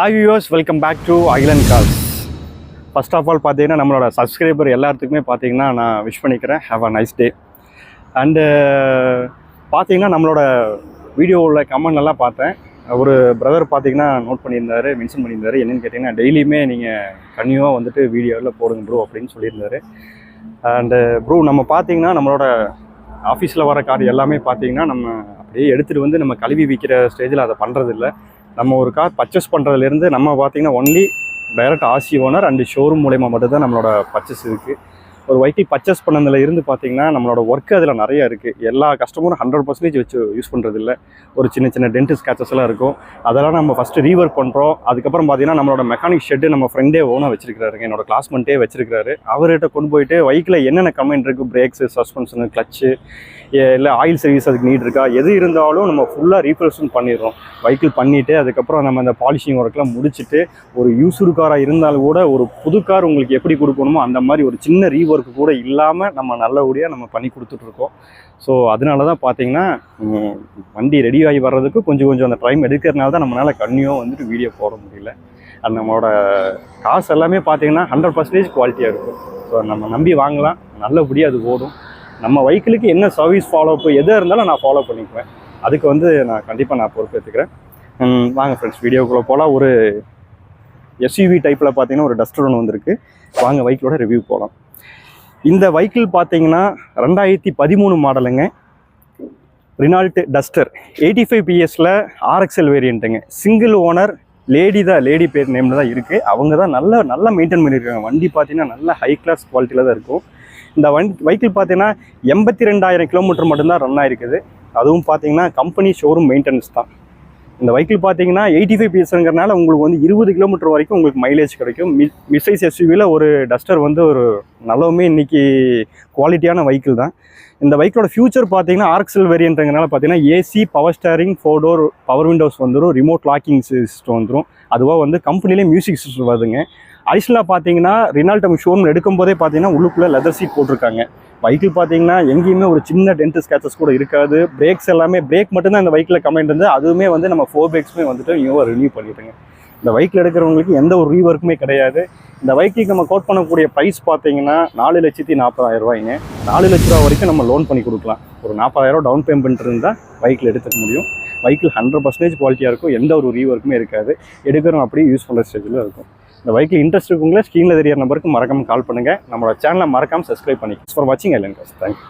Hi viewers, welcome back to Island Cars. First of all பார்த்தீங்கன்னா நம்மளோட subscriber எல்லாத்துக்குமே பார்த்தீங்கன்னா நான் விஷ் பண்ணிக்கிறேன். Have a nice day. And பார்த்தீங்கன்னா நம்மளோட வீடியோவில் கமெண்ட்லாம் பார்த்தேன். ஒரு பிரதர் பார்த்தீங்கன்னா நோட் பண்ணியிருந்தாரு, மென்ஷன் பண்ணியிருந்தாரு. என்னென்னு கேட்டிங்கன்னா, டெய்லியுமே நீங்கள் கன்னியூவாக வந்துட்டு வீடியோவில் போடுங்க ப்ரோ அப்படின்னு சொல்லியிருந்தாரு. அண்டு ப்ரோ நம்ம பார்த்தீங்கன்னா நம்மளோட ஆஃபீஸில் வர கார் எல்லாமே பார்த்தீங்கன்னா நம்ம அப்படியே எடுத்துகிட்டு வந்து நம்ம கழுவி விற்கிற ஸ்டேஜில் அதை பண்ணுறதில்ல. நம்ம ஒரு கார் பர்ச்சேஸ் பண்ணுறதுலேருந்து நம்ம பார்த்திங்கன்னா only direct RC owner and showroom மூலயமா மட்டும்தான் நம்மளோட பர்ச்சேஸ் இருக்குது. ஒரு வெஹிக்கிள் பர்ச்சேஸ் பண்ணதில் இருந்து பார்த்திங்கன்னா நம்மளோட ஒர்க்கு அதில் நிறையா இருக்குது. எல்லா கஸ்டமரும் 100% வச்சு யூஸ் பண்ணுறதில்ல. ஒரு சின்ன சின்ன டென்ட் ஸ்கேச்சஸ்லாம் இருக்கும். அதெல்லாம் நம்ம ஃபஸ்ட்டு ரீவொர்க் பண்ணுறோம். அதுக்கப்புறம் பார்த்திங்கன்னா நம்மளோட மெக்கானிக் ஷெட்டு நம்ம ஃப்ரெண்டே ஓனாக வச்சிருக்காருங்க, என்னோட கிளாஸ்மெண்ட்டே வச்சிருக்காரு. அவர்கிட்ட கொண்டு போயிட்டு வெஹிக்கிளில் என்னென்ன கம்ப்ளைண்ட் இருக்குது, பிரேக்ஸு, சஸ்பென்ஷனு, கிளச்சு, இல்லை ஆயில் சர்வீஸ் அதுக்கு நீட் இருக்கா, எது இருந்தாலும் நம்ம ஃபுல்லாக ரீப்ளேஸ்மெண்ட் பண்ணிடுறோம். வெஹிக்கிள் பண்ணிவிட்டு அதுக்கப்புறம் நம்ம அந்த பாலிஷிங் ஒர்க்லாம் முடிச்சுட்டு ஒரு யூஸ்டு காராக இருந்தாலும் கூட ஒரு புது கார் உங்களுக்கு எப்படி கொடுக்கணுமோ அந்த மாதிரி ஒரு சின்ன ரீவொர்க்கு கூட இல்லாமல் நம்ம நல்லபடியாக நம்ம பண்ணி கொடுத்துட்ருக்கோம். ஸோ அதனால தான் பார்த்தீங்கன்னா வண்டி ரெடி ஆகி வர்றதுக்கு கொஞ்சம் அந்த டைம் எடுக்கிறதுனால தான் நம்மளால் கன்னியூவாக வந்துட்டு வீடியோ போட முடியல. அது நம்மளோட காசு எல்லாமே பார்த்தீங்கன்னா 100% குவாலிட்டியாக இருக்கும். ஸோ நம்ம நம்பி வாங்கலாம், நல்லபடியாக அது ஓடும். நம்ம வெஹிக்கிளுக்கு என்ன சர்வீஸ் ஃபாலோஅப் எதாக இருந்தாலும் நான் ஃபாலோ பண்ணிக்குவேன். அதுக்கு நான் கண்டிப்பாக பொறுப்பேற்றுக்கிறேன். வாங்க ஃப்ரெண்ட்ஸ், வீடியோக்குள்ளே போகலாம். ஒரு எஸ்யூவி டைப்பில் பார்த்தீங்கன்னா ஒரு டஸ்டர் ஒன்று வந்திருக்கு. வாங்க வெஹிக்கிளோட ரிவ்யூ போகலாம். இந்த வெஹிக்கிள் பார்த்தீங்கன்னா 2013 மாடலுங்க. ரினால்ட் டஸ்டர் 85 PS RXL வேரியண்ட்டுங்க. சிங்கிள் ஓனர், லேடி பேர் நேமில் தான் இருக்குது. அவங்க தான் நல்லா மெயின்டைன் பண்ணியிருக்காங்க. வண்டி பார்த்தீங்கன்னா நல்ல ஹை கிளாஸ் குவாலிட்டியில் தான் இருக்கும். இந்த வெஹிக்கிள் பார்த்தீங்கன்னா 82,000 கிலோமீட்டர் மட்டும்தான் ரன் ஆகிருக்குது. அதுவும் பார்த்தீங்கன்னா கம்பெனி ஷோரூம் மெயின்டெனன்ஸ் தான். இந்த வெஹிக்கிள் பார்த்தீங்கன்னா 85 PSங்கிறனால உங்களுக்கு 20 கிலோமீட்டர் வரைக்கும் உங்களுக்கு மைலேஜ் கிடைக்கும். மிட்சைஸ் எஸ்யூவியில் ஒரு டஸ்டர் ஒரு நல்லவுமே இன்றைக்கி குவாலிட்டியான வெஹிக்கிள் தான். இந்த வெஹிக்கிளோட ஃபியூச்சர் பார்த்தீங்கன்னா RXL வேரியண்ட்டுங்கிறனால பார்த்தீங்கன்னா AC, power steering, 4 door power Windows வந்துடும். ரிமோட் லாக்கிங் சிஸ்டம் வந்துடும். அதுவாக கம்பெனிலே மியூசிக் சிஸ்டம் வருதுங்க. அடிஷ்னலாக பார்த்தீங்கன்னா ரினால்ட் நம்ம ஷோரூம் எடுக்கும்போதே பார்த்தீங்கன்னா உள்ளுக்குள்ளே லெதர் சீட் போட்டிருக்காங்க. வெஹிக்கிள் பார்த்தீங்கன்னா எங்கேயுமே ஒரு சின்ன டென்ட் ஸ்கேச்சஸ் கூட இருக்காது. பிரேக்ஸ் எல்லாமே பிரேக் மட்டும்தான் இந்த வெஹிக்கிளில் கமெண்ட் இருந்து, அதுவுமே நம்ம 4 பிரேக்ஸுமே நியூவாக ரினியூ பண்ணிட்டுங்க. இந்த வெஹிக்கிள் எடுக்கிறவங்களுக்கு எந்த ஒரு ரீவொர்க்குமே கிடையாது. இந்த வெஹிக்கிளுக்கு நம்ம கோட் பண்ணக்கூடிய ப்ரைஸ் பார்த்தீங்கன்னா 4,40,000 ரூபாய்ங்க. 4 லட்ச ரூபா வரைக்கும் நம்ம லோன் பண்ணி கொடுக்கலாம். ஒரு 40,000 டவுன் பேமெண்ட் இருந்தால் வெஹிக்கிள் எடுத்துக்க முடியும். வெஹிக்கிள் 100% குவாலிட்டியாக இருக்கும். எந்த ஒரு ரீவொர்க்குமே இருக்காது. எடுக்கிறோம் அப்படியே யூஸ் பண்ணுற ஸ்டேஜில் இருக்கும். இந்த வெஹிக்கிள் இன்ட்ரெஸ்ட் இருக்குங்களா, ஸ்க்ரீனில் தெரியிற நம்பருக்கு மறக்காமல் கால் பண்ணுங்கள். நம்மளோட சேனலை மறக்காமல் சப்ஸ்கிரைப் பண்ணி. ஃபார் வாட்சிங் ஐலண்ட் கார்ஸ். தேங்க்யூ.